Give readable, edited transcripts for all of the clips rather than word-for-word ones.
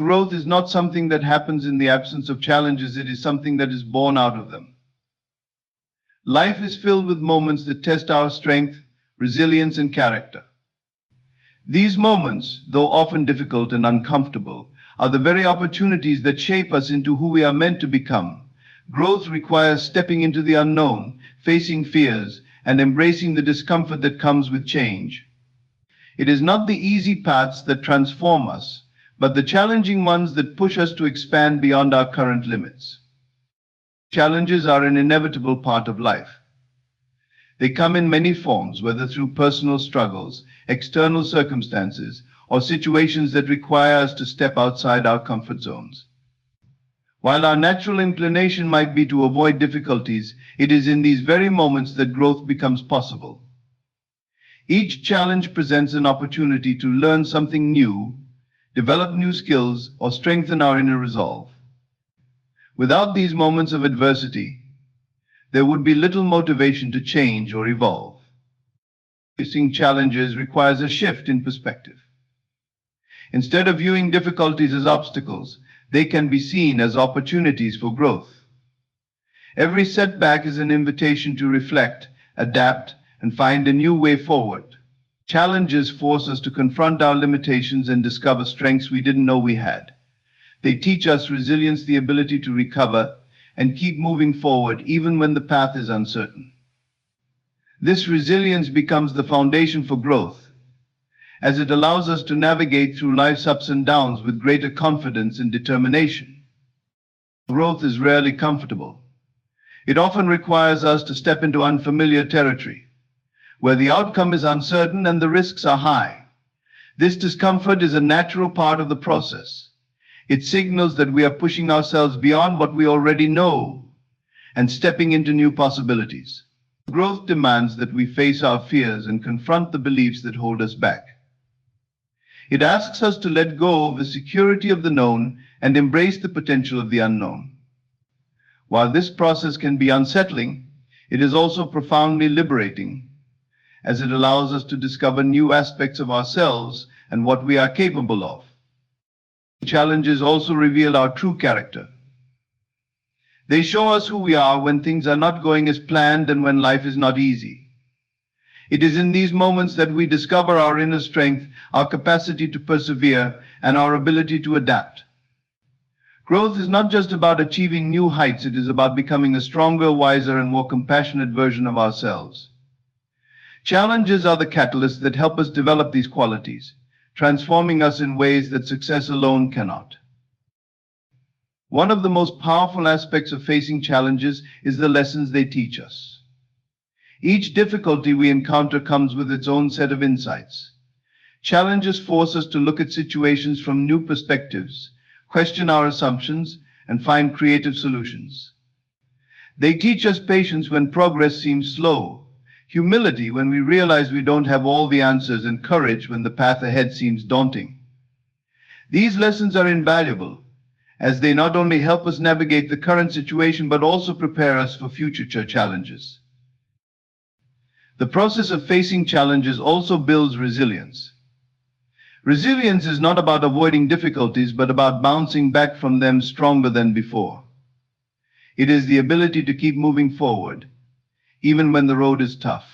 Growth is not something that happens in the absence of challenges, it is something that is born out of them. Life is filled with moments that test our strength, resilience, and character. These moments, though often difficult and uncomfortable, are the very opportunities that shape us into who we are meant to become. Growth requires stepping into the unknown, facing fears, and embracing the discomfort that comes with change. It is not the easy paths that transform us, but the challenging ones that push us to expand beyond our current limits. Challenges are an inevitable part of life. They come in many forms, whether through personal struggles, external circumstances, or situations that require us to step outside our comfort zones. While our natural inclination might be to avoid difficulties, it is in these very moments that growth becomes possible. Each challenge presents an opportunity to learn something new, develop new skills, or strengthen our inner resolve. Without these moments of adversity, there would be little motivation to change or evolve. Facing challenges requires a shift in perspective. Instead of viewing difficulties as obstacles, they can be seen as opportunities for growth. Every setback is an invitation to reflect, adapt, and find a new way forward. Challenges force us to confront our limitations and discover strengths we didn't know we had. They teach us resilience, the ability to recover and keep moving forward even when the path is uncertain. This resilience becomes the foundation for growth, as it allows us to navigate through life's ups and downs with greater confidence and determination. Growth is rarely comfortable. It often requires us to step into unfamiliar territory, where the outcome is uncertain and the risks are high. This discomfort is a natural part of the process. It signals that we are pushing ourselves beyond what we already know and stepping into new possibilities. Growth demands that we face our fears and confront the beliefs that hold us back. It asks us to let go of the security of the known and embrace the potential of the unknown. While this process can be unsettling, it is also profoundly liberating, as it allows us to discover new aspects of ourselves and what we are capable of. Challenges also reveal our true character. They show us who we are when things are not going as planned and when life is not easy. It is in these moments that we discover our inner strength, our capacity to persevere, and our ability to adapt. Growth is not just about achieving new heights, it is about becoming a stronger, wiser, and more compassionate version of ourselves. Challenges are the catalysts that help us develop these qualities, transforming us in ways that success alone cannot. One of the most powerful aspects of facing challenges is the lessons they teach us. Each difficulty we encounter comes with its own set of insights. Challenges force us to look at situations from new perspectives, question our assumptions, and find creative solutions. They teach us patience when progress seems slow, humility when we realize we don't have all the answers, and courage when the path ahead seems daunting. These lessons are invaluable, as they not only help us navigate the current situation but also prepare us for future challenges. The process of facing challenges also builds resilience. Resilience is not about avoiding difficulties, but about bouncing back from them stronger than before. It is the ability to keep moving forward, even when the road is tough.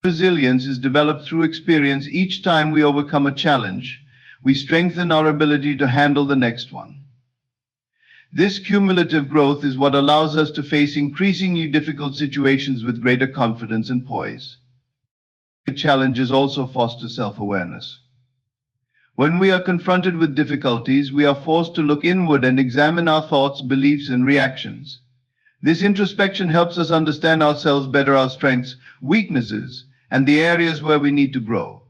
Resilience is developed through experience. Each time we overcome a challenge, we strengthen our ability to handle the next one. This cumulative growth is what allows us to face increasingly difficult situations with greater confidence and poise. Challenges also foster self-awareness. When we are confronted with difficulties, we are forced to look inward and examine our thoughts, beliefs, and reactions. This introspection helps us understand ourselves better, our strengths, weaknesses, and the areas where we need to grow.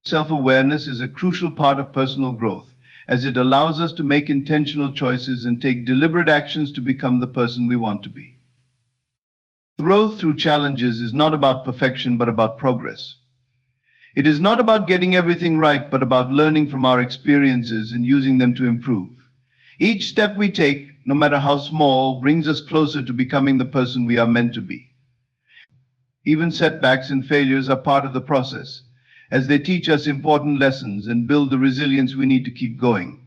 Self-awareness is a crucial part of personal growth, as it allows us to make intentional choices and take deliberate actions to become the person we want to be. Growth through challenges is not about perfection, but about progress. It is not about getting everything right, but about learning from our experiences and using them to improve. Each step we take, no matter how small, brings us closer to becoming the person we are meant to be. Even setbacks and failures are part of the process, as they teach us important lessons and build the resilience we need to keep going.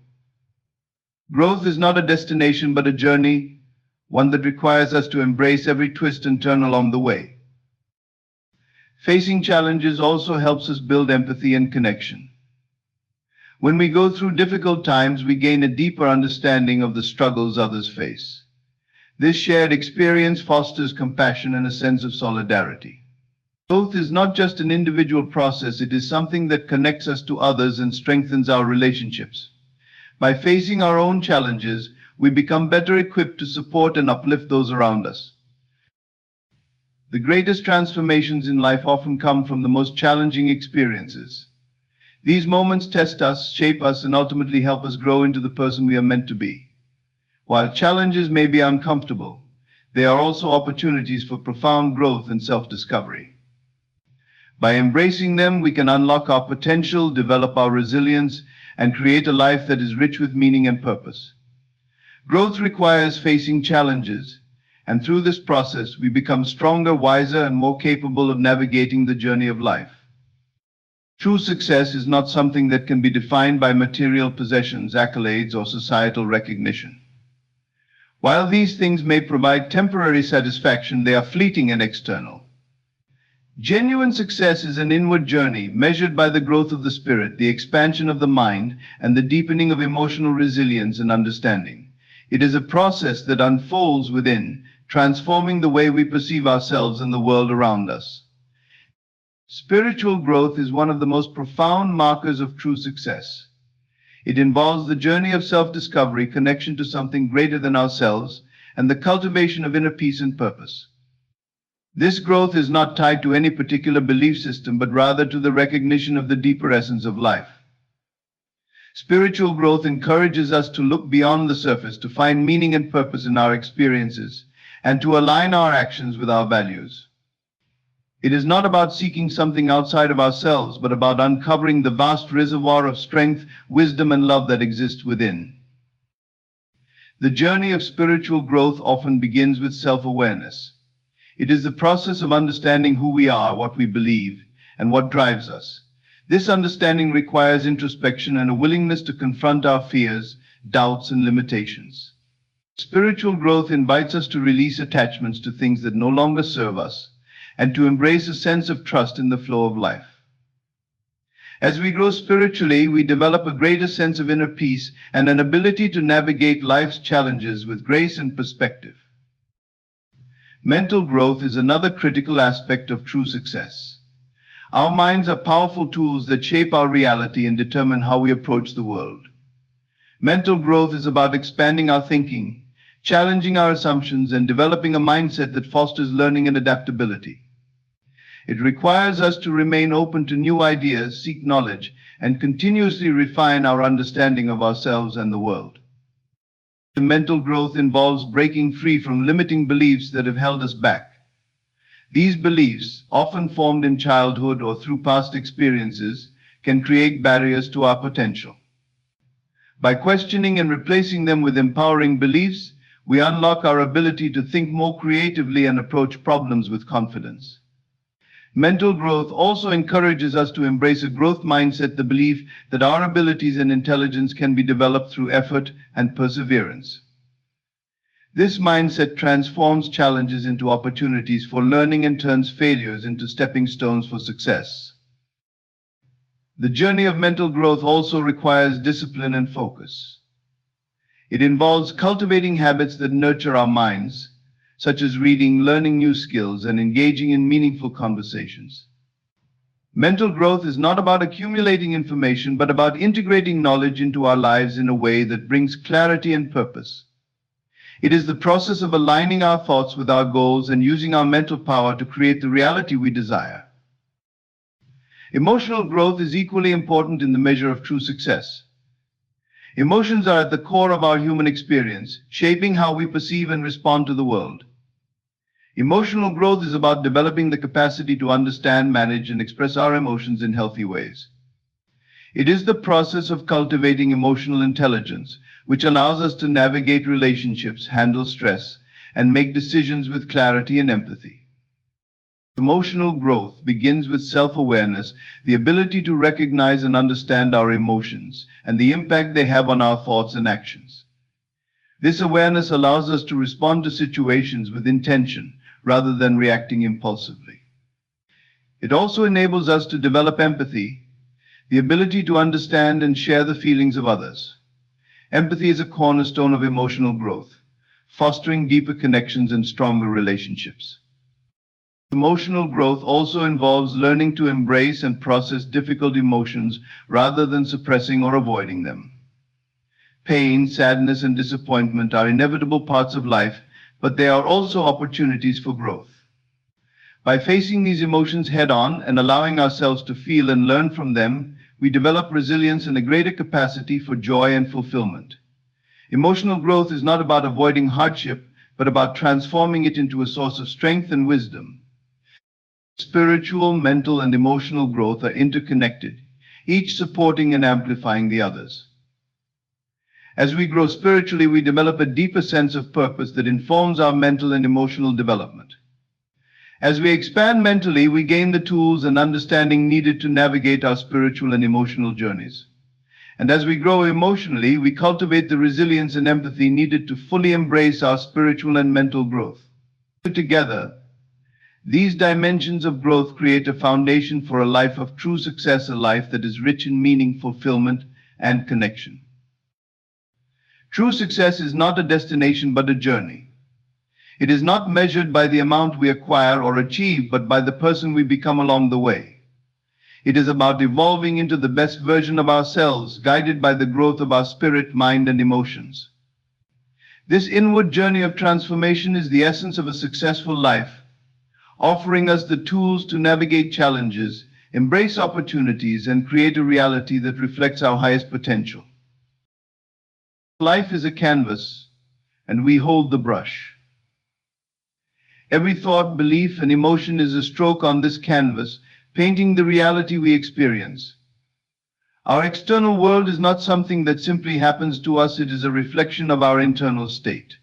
Growth is not a destination but a journey, one that requires us to embrace every twist and turn along the way. Facing challenges also helps us build empathy and connection. When we go through difficult times, we gain a deeper understanding of the struggles others face. This shared experience fosters compassion and a sense of solidarity. Growth is not just an individual process, it is something that connects us to others and strengthens our relationships. By facing our own challenges, we become better equipped to support and uplift those around us. The greatest transformations in life often come from the most challenging experiences. These moments test us, shape us, and ultimately help us grow into the person we are meant to be. While challenges may be uncomfortable, they are also opportunities for profound growth and self-discovery. By embracing them, we can unlock our potential, develop our resilience, and create a life that is rich with meaning and purpose. Growth requires facing challenges, and through this process, we become stronger, wiser, and more capable of navigating the journey of life. True success is not something that can be defined by material possessions, accolades, or societal recognition. While these things may provide temporary satisfaction, they are fleeting and external. Genuine success is an inward journey measured by the growth of the spirit, the expansion of the mind, and the deepening of emotional resilience and understanding. It is a process that unfolds within, transforming the way we perceive ourselves and the world around us. Spiritual growth is one of the most profound markers of true success. It involves the journey of self-discovery, connection to something greater than ourselves, and the cultivation of inner peace and purpose. This growth is not tied to any particular belief system, but rather to the recognition of the deeper essence of life. Spiritual growth encourages us to look beyond the surface, to find meaning and purpose in our experiences, and to align our actions with our values. It is not about seeking something outside of ourselves, but about uncovering the vast reservoir of strength, wisdom, and love that exists within. The journey of spiritual growth often begins with self-awareness. It is the process of understanding who we are, what we believe, and what drives us. This understanding requires introspection and a willingness to confront our fears, doubts, and limitations. Spiritual growth invites us to release attachments to things that no longer serve us, and to embrace a sense of trust in the flow of life. As we grow spiritually, we develop a greater sense of inner peace and an ability to navigate life's challenges with grace and perspective. Mental growth is another critical aspect of true success. Our minds are powerful tools that shape our reality and determine how we approach the world. Mental growth is about expanding our thinking, challenging our assumptions, and developing a mindset that fosters learning and adaptability. It requires us to remain open to new ideas, seek knowledge, and continuously refine our understanding of ourselves and the world. Mental growth involves breaking free from limiting beliefs that have held us back. These beliefs, often formed in childhood or through past experiences, can create barriers to our potential. By questioning and replacing them with empowering beliefs, we unlock our ability to think more creatively and approach problems with confidence. Mental growth also encourages us to embrace a growth mindset, the belief that our abilities and intelligence can be developed through effort and perseverance. This mindset transforms challenges into opportunities for learning and turns failures into stepping stones for success. The journey of mental growth also requires discipline and focus. It involves cultivating habits that nurture our minds, such as reading, learning new skills, and engaging in meaningful conversations. Mental growth is not about accumulating information, but about integrating knowledge into our lives in a way that brings clarity and purpose. It is the process of aligning our thoughts with our goals and using our mental power to create the reality we desire. Emotional growth is equally important in the measure of true success. Emotions are at the core of our human experience, shaping how we perceive and respond to the world. Emotional growth is about developing the capacity to understand, manage, and express our emotions in healthy ways. It is the process of cultivating emotional intelligence, which allows us to navigate relationships, handle stress, and make decisions with clarity and empathy. Emotional growth begins with self-awareness, the ability to recognize and understand our emotions, and the impact they have on our thoughts and actions. This awareness allows us to respond to situations with intention rather than reacting impulsively. It also enables us to develop empathy, the ability to understand and share the feelings of others. Empathy is a cornerstone of emotional growth, fostering deeper connections and stronger relationships. Emotional growth also involves learning to embrace and process difficult emotions rather than suppressing or avoiding them. Pain, sadness, and disappointment are inevitable parts of life, but they are also opportunities for growth. By facing these emotions head-on and allowing ourselves to feel and learn from them, we develop resilience and a greater capacity for joy and fulfillment. Emotional growth is not about avoiding hardship, but about transforming it into a source of strength and wisdom. Spiritual, mental, and emotional growth are interconnected, each supporting and amplifying the others. As we grow spiritually, we develop a deeper sense of purpose that informs our mental and emotional development. As we expand mentally, we gain the tools and understanding needed to navigate our spiritual and emotional journeys. And as we grow emotionally, we cultivate the resilience and empathy needed to fully embrace our spiritual and mental growth. Together, these dimensions of growth create a foundation for a life of true success, a life that is rich in meaning, fulfillment, and connection. True success is not a destination but a journey. It is not measured by the amount we acquire or achieve, but by the person we become along the way. It is about evolving into the best version of ourselves, guided by the growth of our spirit, mind, and emotions. This inward journey of transformation is the essence of a successful life, offering us the tools to navigate challenges, embrace opportunities, and create a reality that reflects our highest potential. Life is a canvas, and we hold the brush. Every thought, belief, and emotion is a stroke on this canvas, painting the reality we experience. Our external world is not something that simply happens to us, it is a reflection of our internal state.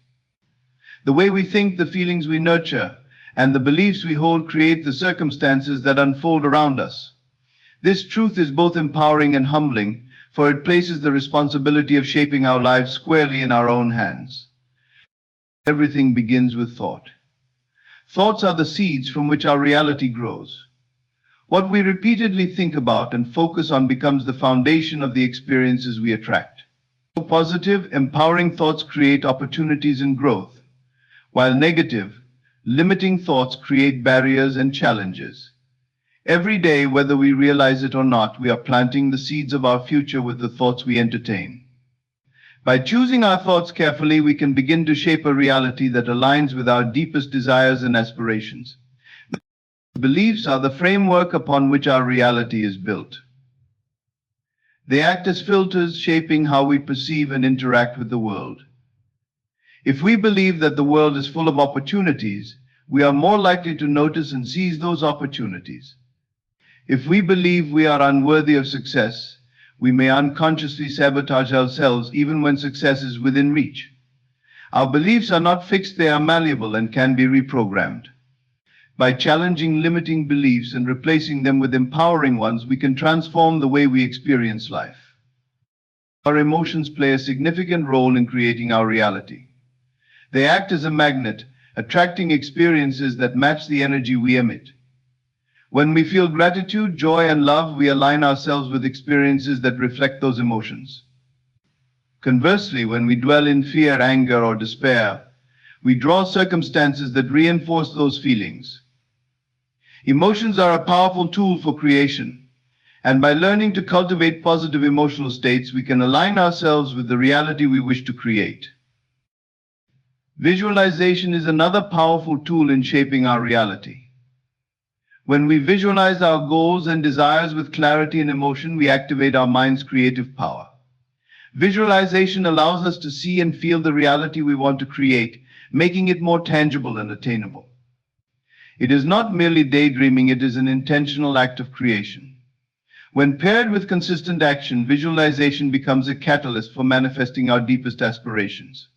The way we think, the feelings we nurture, and the beliefs we hold create the circumstances that unfold around us. This truth is both empowering and humbling, for it places the responsibility of shaping our lives squarely in our own hands. Everything begins with thought. Thoughts are the seeds from which our reality grows. What we repeatedly think about and focus on becomes the foundation of the experiences we attract. Positive, empowering thoughts create opportunities and growth, while negative, limiting thoughts create barriers and challenges. Every day, whether we realize it or not, we are planting the seeds of our future with the thoughts we entertain. By choosing our thoughts carefully, we can begin to shape a reality that aligns with our deepest desires and aspirations. Beliefs are the framework upon which our reality is built. They act as filters, shaping how we perceive and interact with the world. If we believe that the world is full of opportunities, we are more likely to notice and seize those opportunities. If we believe we are unworthy of success, we may unconsciously sabotage ourselves even when success is within reach. Our beliefs are not fixed, they are malleable and can be reprogrammed. By challenging limiting beliefs and replacing them with empowering ones, we can transform the way we experience life. Our emotions play a significant role in creating our reality. They act as a magnet, attracting experiences that match the energy we emit. When we feel gratitude, joy, and love, we align ourselves with experiences that reflect those emotions. Conversely, when we dwell in fear, anger, or despair, we draw circumstances that reinforce those feelings. Emotions are a powerful tool for creation, and by learning to cultivate positive emotional states, we can align ourselves with the reality we wish to create. Visualization is another powerful tool in shaping our reality. When we visualize our goals and desires with clarity and emotion, we activate our mind's creative power. Visualization allows us to see and feel the reality we want to create, making it more tangible and attainable. It is not merely daydreaming, it is an intentional act of creation. When paired with consistent action, visualization becomes a catalyst for manifesting our deepest aspirations.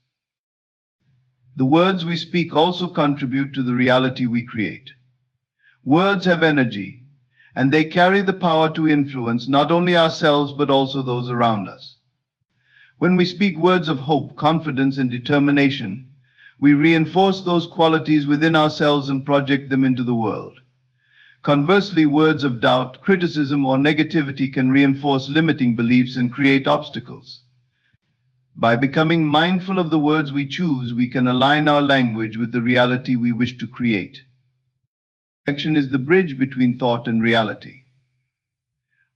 The words we speak also contribute to the reality we create. Words have energy, and they carry the power to influence not only ourselves but also those around us. When we speak words of hope, confidence, and determination, we reinforce those qualities within ourselves and project them into the world. Conversely, words of doubt, criticism, or negativity can reinforce limiting beliefs and create obstacles. By becoming mindful of the words we choose, we can align our language with the reality we wish to create. Action is the bridge between thought and reality.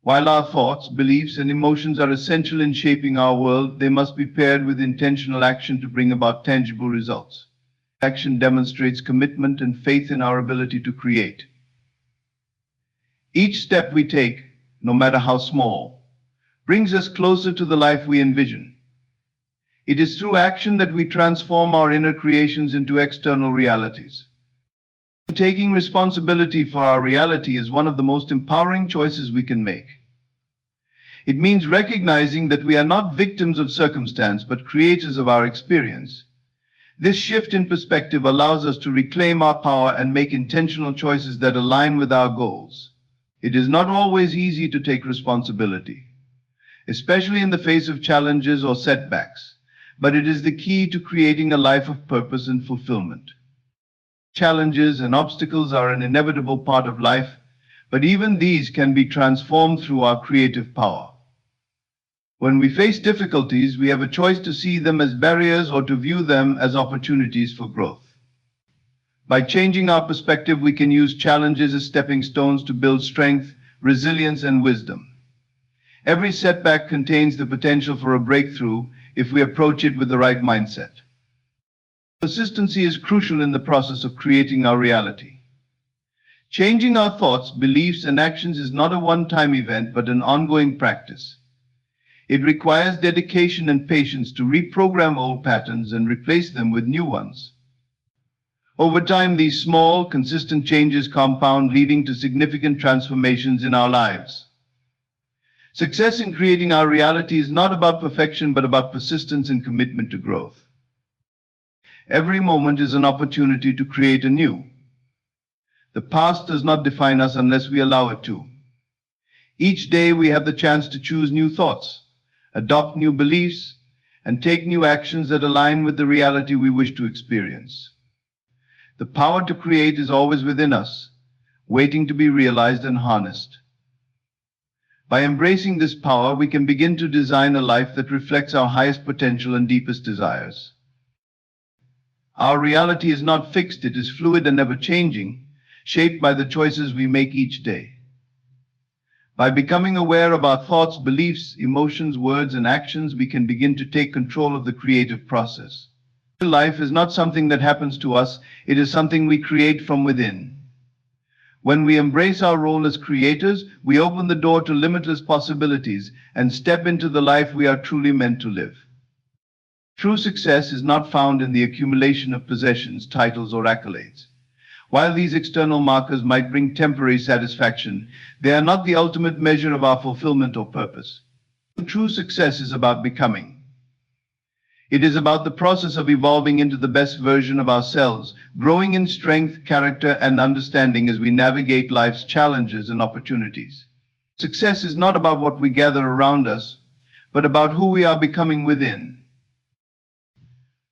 While our thoughts, beliefs, and emotions are essential in shaping our world, they must be paired with intentional action to bring about tangible results. Action demonstrates commitment and faith in our ability to create. Each step we take, no matter how small, brings us closer to the life we envision. It is through action that we transform our inner creations into external realities. Taking responsibility for our reality is one of the most empowering choices we can make. It means recognizing that we are not victims of circumstance, but creators of our experience. This shift in perspective allows us to reclaim our power and make intentional choices that align with our goals. It is not always easy to take responsibility, especially in the face of challenges or setbacks, but it is the key to creating a life of purpose and fulfillment. Challenges and obstacles are an inevitable part of life, but even these can be transformed through our creative power. When we face difficulties, we have a choice to see them as barriers or to view them as opportunities for growth. By changing our perspective, we can use challenges as stepping stones to build strength, resilience, and wisdom. Every setback contains the potential for a breakthrough if we approach it with the right mindset. Consistency is crucial in the process of creating our reality. Changing our thoughts, beliefs, and actions is not a one-time event, but an ongoing practice. It requires dedication and patience to reprogram old patterns and replace them with new ones. Over time, these small, consistent changes compound, leading to significant transformations in our lives. Success in creating our reality is not about perfection, but about persistence and commitment to growth. Every moment is an opportunity to create anew. The past does not define us unless we allow it to. Each day we have the chance to choose new thoughts, adopt new beliefs, and take new actions that align with the reality we wish to experience. The power to create is always within us, waiting to be realized and harnessed. By embracing this power, we can begin to design a life that reflects our highest potential and deepest desires. Our reality is not fixed, it is fluid and ever-changing, shaped by the choices we make each day. By becoming aware of our thoughts, beliefs, emotions, words, and actions, we can begin to take control of the creative process. Life is not something that happens to us, it is something we create from within. When we embrace our role as creators, we open the door to limitless possibilities and step into the life we are truly meant to live. True success is not found in the accumulation of possessions, titles, or accolades. While these external markers might bring temporary satisfaction, they are not the ultimate measure of our fulfillment or purpose. True success is about becoming. It is about the process of evolving into the best version of ourselves, growing in strength, character, and understanding as we navigate life's challenges and opportunities. Success is not about what we gather around us, but about who we are becoming within.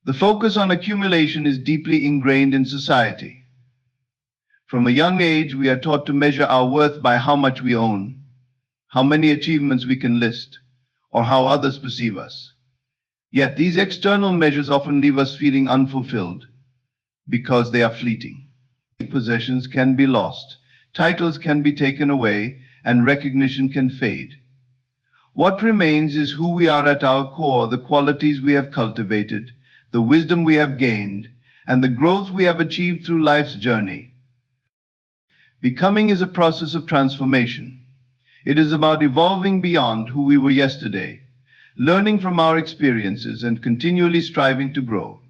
The focus on accumulation is deeply ingrained in society. From a young age, we are taught to measure our worth by how much we own, how many achievements we can list, or how others perceive us. Yet these external measures often leave us feeling unfulfilled because they are fleeting. Possessions can be lost, titles can be taken away, and recognition can fade. What remains is who we are at our core, the qualities we have cultivated, the wisdom we have gained, and the growth we have achieved through life's journey. Becoming is a process of transformation. It is about evolving beyond who we were yesterday, learning from our experiences and continually striving to grow.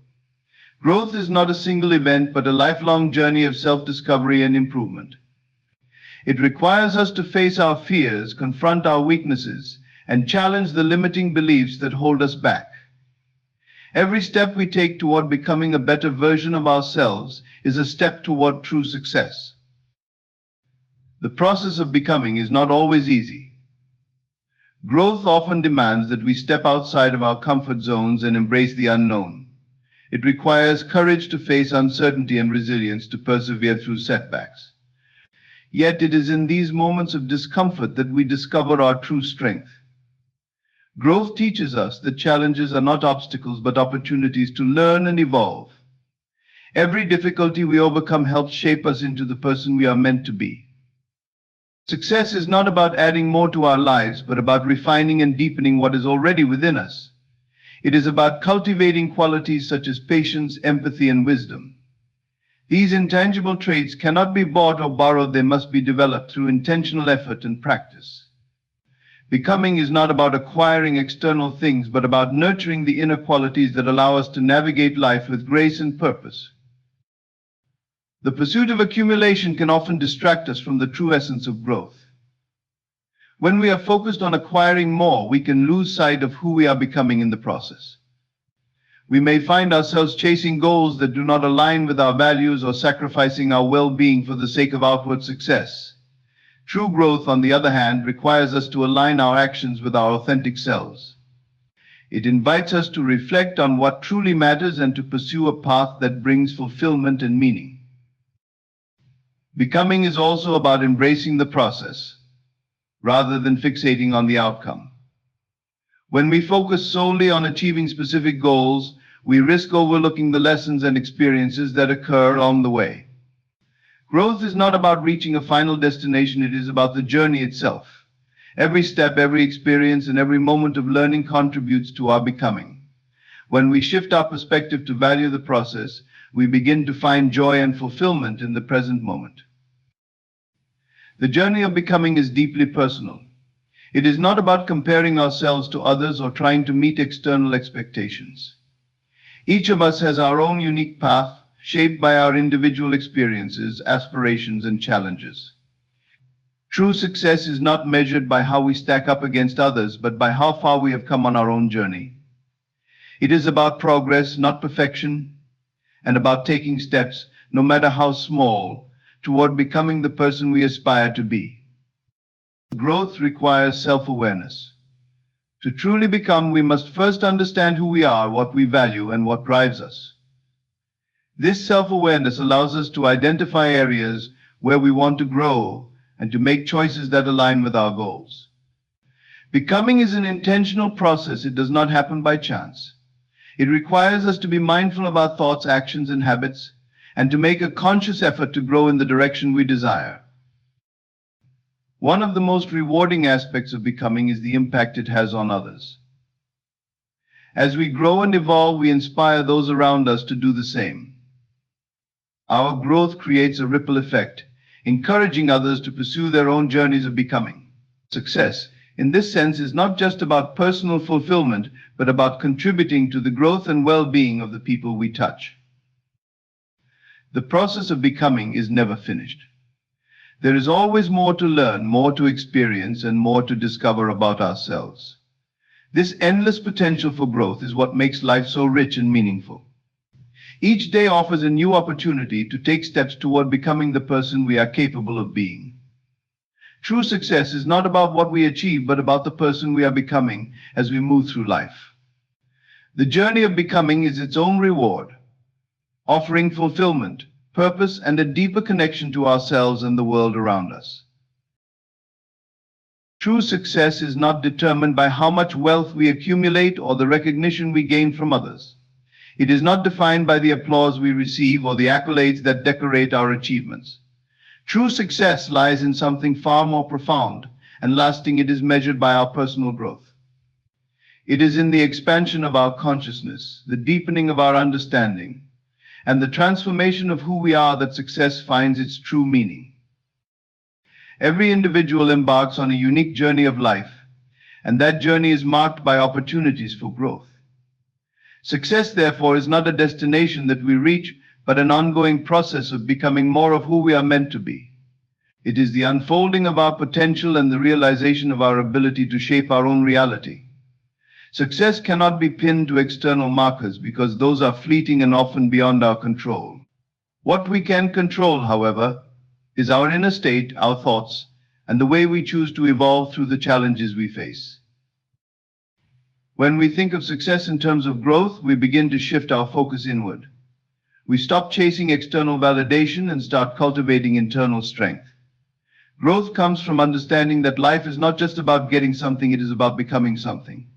Growth is not a single event, but a lifelong journey of self-discovery and improvement. It requires us to face our fears, confront our weaknesses, and challenge the limiting beliefs that hold us back. Every step we take toward becoming a better version of ourselves is a step toward true success. The process of becoming is not always easy. Growth often demands that we step outside of our comfort zones and embrace the unknown. It requires courage to face uncertainty and resilience to persevere through setbacks. Yet it is in these moments of discomfort that we discover our true strength. Growth teaches us that challenges are not obstacles but opportunities to learn and evolve. Every difficulty we overcome helps shape us into the person we are meant to be. Success is not about adding more to our lives, but about refining and deepening what is already within us. It is about cultivating qualities such as patience, empathy, and wisdom. These intangible traits cannot be bought or borrowed, they must be developed through intentional effort and practice. Becoming is not about acquiring external things, but about nurturing the inner qualities that allow us to navigate life with grace and purpose. The pursuit of accumulation can often distract us from the true essence of growth. When we are focused on acquiring more, we can lose sight of who we are becoming in the process. We may find ourselves chasing goals that do not align with our values or sacrificing our well-being for the sake of outward success. True growth, on the other hand, requires us to align our actions with our authentic selves. It invites us to reflect on what truly matters and to pursue a path that brings fulfillment and meaning. Becoming is also about embracing the process, rather than fixating on the outcome. When we focus solely on achieving specific goals, we risk overlooking the lessons and experiences that occur along the way. Growth is not about reaching a final destination, it is about the journey itself. Every step, every experience, and every moment of learning contributes to our becoming. When we shift our perspective to value the process, we begin to find joy and fulfillment in the present moment. The journey of becoming is deeply personal. It is not about comparing ourselves to others or trying to meet external expectations. Each of us has our own unique path, shaped by our individual experiences, aspirations, and challenges. True success is not measured by how we stack up against others, but by how far we have come on our own journey. It is about progress, not perfection, and about taking steps, no matter how small, toward becoming the person we aspire to be. Growth requires self-awareness. To truly become, we must first understand who we are, what we value, and what drives us. This self-awareness allows us to identify areas where we want to grow and to make choices that align with our goals. Becoming is an intentional process. It does not happen by chance. It requires us to be mindful of our thoughts, actions, and habits, and to make a conscious effort to grow in the direction we desire. One of the most rewarding aspects of becoming is the impact it has on others. As we grow and evolve, we inspire those around us to do the same. Our growth creates a ripple effect, encouraging others to pursue their own journeys of becoming. Success, in this sense, is not just about personal fulfillment, but about contributing to the growth and well-being of the people we touch. The process of becoming is never finished. There is always more to learn, more to experience, and more to discover about ourselves. This endless potential for growth is what makes life so rich and meaningful. Each day offers a new opportunity to take steps toward becoming the person we are capable of being. True success is not about what we achieve, but about the person we are becoming as we move through life. The journey of becoming is its own reward, offering fulfillment, purpose, and a deeper connection to ourselves and the world around us. True success is not determined by how much wealth we accumulate or the recognition we gain from others. It is not defined by the applause we receive or the accolades that decorate our achievements. True success lies in something far more profound and lasting. It is measured by our personal growth. It is in the expansion of our consciousness, the deepening of our understanding, and the transformation of who we are that success finds its true meaning. Every individual embarks on a unique journey of life, and that journey is marked by opportunities for growth. Success, therefore, is not a destination that we reach, but an ongoing process of becoming more of who we are meant to be. It is the unfolding of our potential and the realization of our ability to shape our own reality. Success cannot be pinned to external markers because those are fleeting and often beyond our control. What we can control, however, is our inner state, our thoughts, and the way we choose to evolve through the challenges we face. When we think of success in terms of growth, we begin to shift our focus inward. We stop chasing external validation and start cultivating internal strength. Growth comes from understanding that life is not just about getting something, it is about becoming something.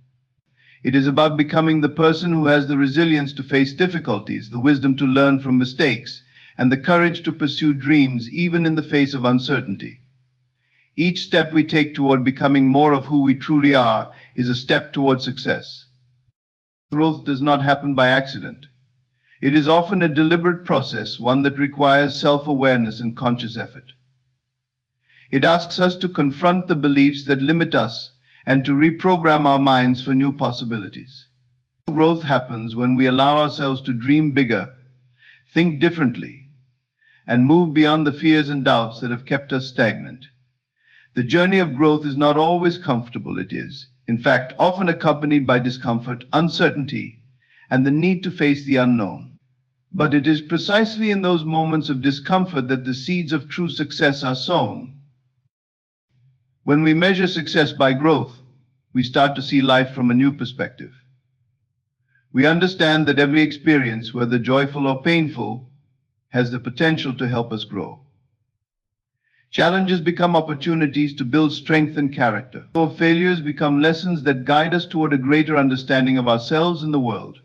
It is about becoming the person who has the resilience to face difficulties, the wisdom to learn from mistakes, and the courage to pursue dreams even in the face of uncertainty. Each step we take toward becoming more of who we truly are is a step toward success. Growth does not happen by accident. It is often a deliberate process, one that requires self-awareness and conscious effort. It asks us to confront the beliefs that limit us and to reprogram our minds for new possibilities. Growth happens when we allow ourselves to dream bigger, think differently, and move beyond the fears and doubts that have kept us stagnant. The journey of growth is not always comfortable, it is, in fact, often accompanied by discomfort, uncertainty, and the need to face the unknown. But it is precisely in those moments of discomfort that the seeds of true success are sown. When we measure success by growth, we start to see life from a new perspective. We understand that every experience, whether joyful or painful, has the potential to help us grow. Challenges become opportunities to build strength and character. Our failures become lessons that guide us toward a greater understanding of ourselves and the world.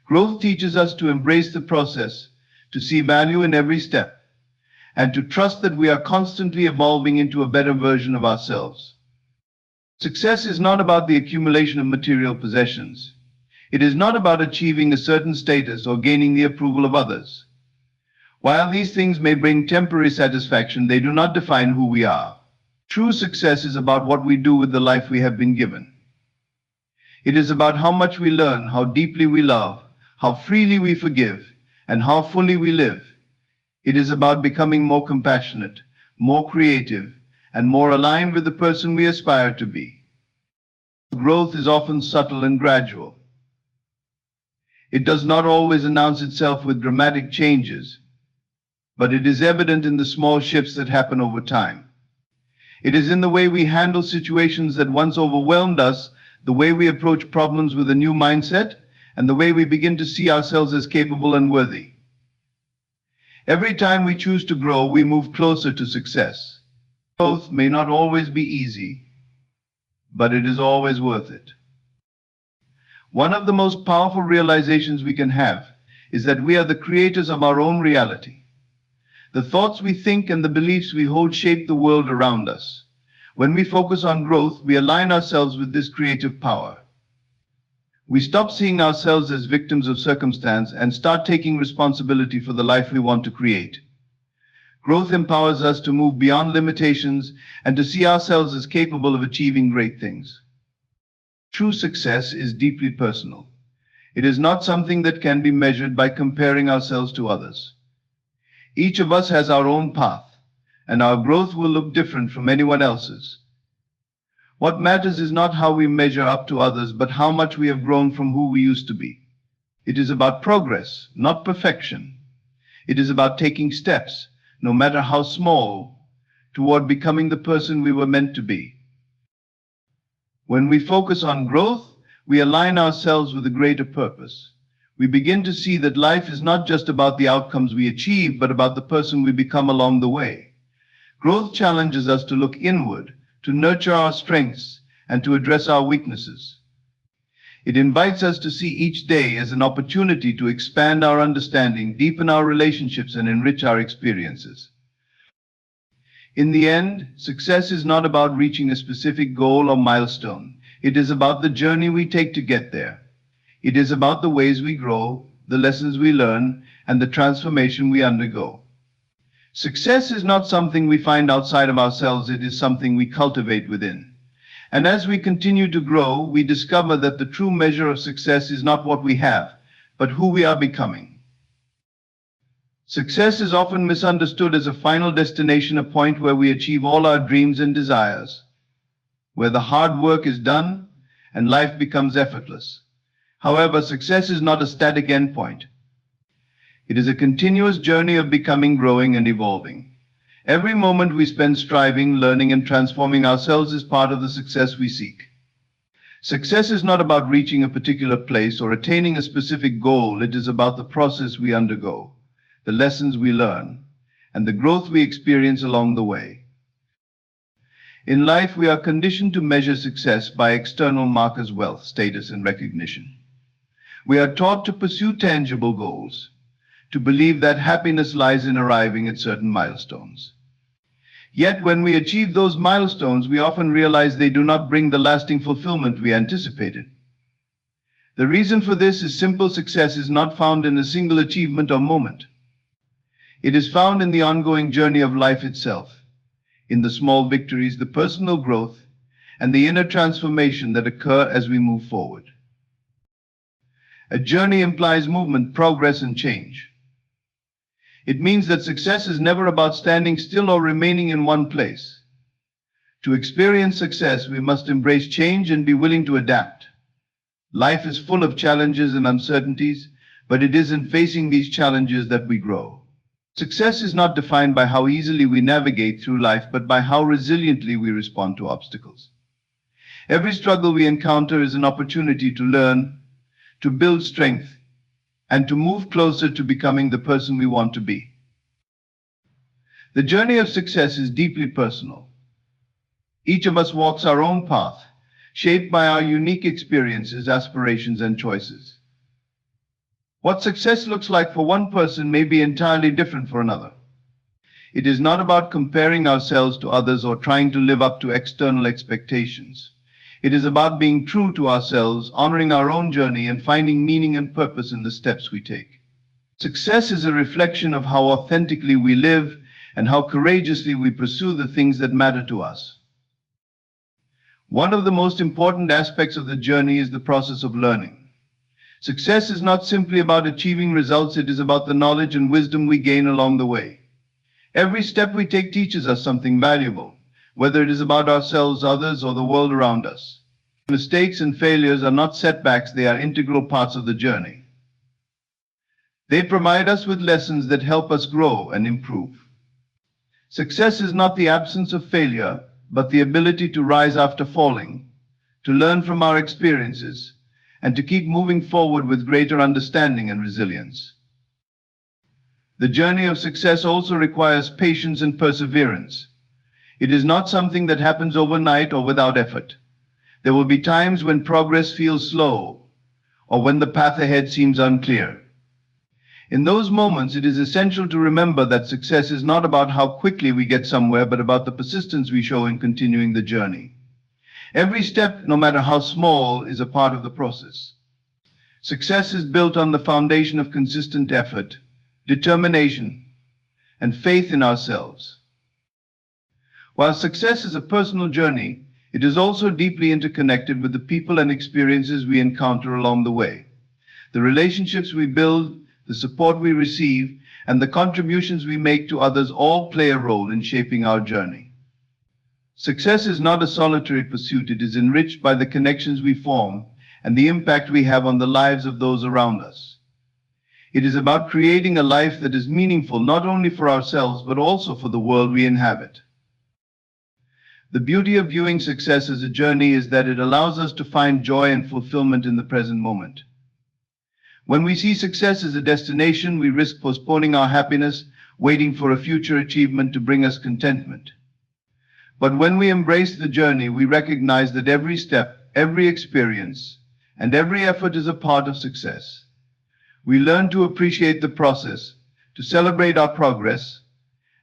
Growth teaches us to embrace the process, to see value in every step, and to trust that we are constantly evolving into a better version of ourselves. Success is not about the accumulation of material possessions. It is not about achieving a certain status or gaining the approval of others. While these things may bring temporary satisfaction, they do not define who we are. True success is about what we do with the life we have been given. It is about how much we learn, how deeply we love, how freely we forgive, and how fully we live. It is about becoming more compassionate, more creative, and more aligned with the person we aspire to be. Growth is often subtle and gradual. It does not always announce itself with dramatic changes, but it is evident in the small shifts that happen over time. It is in the way we handle situations that once overwhelmed us, the way we approach problems with a new mindset, and the way we begin to see ourselves as capable and worthy. Every time we choose to grow, we move closer to success. Growth may not always be easy, but it is always worth it. One of the most powerful realizations we can have is that we are the creators of our own reality. The thoughts we think and the beliefs we hold shape the world around us. When we focus on growth, we align ourselves with this creative power. We stop seeing ourselves as victims of circumstance and start taking responsibility for the life we want to create. Growth empowers us to move beyond limitations and to see ourselves as capable of achieving great things. True success is deeply personal. It is not something that can be measured by comparing ourselves to others. Each of us has our own path, and our growth will look different from anyone else's. What matters is not how we measure up to others, but how much we have grown from who we used to be. It is about progress, not perfection. It is about taking steps, no matter how small, toward becoming the person we were meant to be. When we focus on growth, we align ourselves with a greater purpose. We begin to see that life is not just about the outcomes we achieve, but about the person we become along the way. Growth challenges us to look inward, to nurture our strengths, and to address our weaknesses. It invites us to see each day as an opportunity to expand our understanding, deepen our relationships, and enrich our experiences. In the end, success is not about reaching a specific goal or milestone. It is about the journey we take to get there. It is about the ways we grow, the lessons we learn, and the transformation we undergo. Success is not something we find outside of ourselves, it is something we cultivate within. And as we continue to grow, we discover that the true measure of success is not what we have, but who we are becoming. Success is often misunderstood as a final destination, a point where we achieve all our dreams and desires, where the hard work is done and life becomes effortless. However, success is not a static endpoint. It is a continuous journey of becoming, growing, and evolving. Every moment we spend striving, learning, and transforming ourselves is part of the success we seek. Success is not about reaching a particular place or attaining a specific goal. It is about the process we undergo, the lessons we learn, and the growth we experience along the way. In life, we are conditioned to measure success by external markers, wealth, status, and recognition. We are taught to pursue tangible goals, to believe that happiness lies in arriving at certain milestones. Yet when we achieve those milestones, we often realize they do not bring the lasting fulfillment we anticipated. The reason for this is simple: success is not found in a single achievement or moment. It is found in the ongoing journey of life itself, in the small victories, the personal growth, and the inner transformation that occur as we move forward. A journey implies movement, progress, and change. It means that success is never about standing still or remaining in one place. To experience success, we must embrace change and be willing to adapt. Life is full of challenges and uncertainties, but it is in facing these challenges that we grow. Success is not defined by how easily we navigate through life, but by how resiliently we respond to obstacles. Every struggle we encounter is an opportunity to learn, to build strength, and to move closer to becoming the person we want to be. The journey of success is deeply personal. Each of us walks our own path, shaped by our unique experiences, aspirations, and choices. What success looks like for one person may be entirely different for another. It is not about comparing ourselves to others or trying to live up to external expectations. It is about being true to ourselves, honoring our own journey, and finding meaning and purpose in the steps we take. Success is a reflection of how authentically we live and how courageously we pursue the things that matter to us. One of the most important aspects of the journey is the process of learning. Success is not simply about achieving results, it is about the knowledge and wisdom we gain along the way. Every step we take teaches us something valuable, whether it is about ourselves, others, or the world around us. Mistakes and failures are not setbacks, they are integral parts of the journey. They provide us with lessons that help us grow and improve. Success is not the absence of failure, but the ability to rise after falling, to learn from our experiences, and to keep moving forward with greater understanding and resilience. The journey of success also requires patience and perseverance. It is not something that happens overnight or without effort. There will be times when progress feels slow or when the path ahead seems unclear. In those moments, it is essential to remember that success is not about how quickly we get somewhere, but about the persistence we show in continuing the journey. Every step, no matter how small, is a part of the process. Success is built on the foundation of consistent effort, determination, and faith in ourselves. While success is a personal journey, it is also deeply interconnected with the people and experiences we encounter along the way. The relationships we build, the support we receive, and the contributions we make to others all play a role in shaping our journey. Success is not a solitary pursuit, it is enriched by the connections we form and the impact we have on the lives of those around us. It is about creating a life that is meaningful not only for ourselves but also for the world we inhabit. The beauty of viewing success as a journey is that it allows us to find joy and fulfillment in the present moment. When we see success as a destination, we risk postponing our happiness, waiting for a future achievement to bring us contentment. But when we embrace the journey, we recognize that every step, every experience, and every effort is a part of success. We learn to appreciate the process, to celebrate our progress,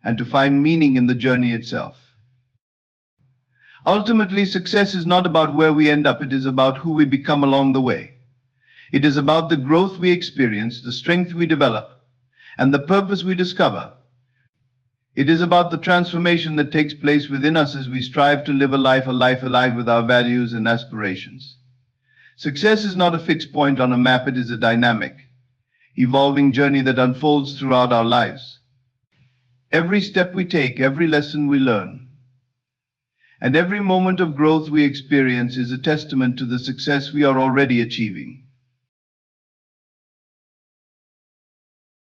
and to find meaning in the journey itself. Ultimately, success is not about where we end up, it is about who we become along the way. It is about the growth we experience, the strength we develop, and the purpose we discover. It is about the transformation that takes place within us as we strive to live a life alive with our values and aspirations. Success is not a fixed point on a map, it is a dynamic, evolving journey that unfolds throughout our lives. Every step we take, every lesson we learn, and every moment of growth we experience is a testament to the success we are already achieving.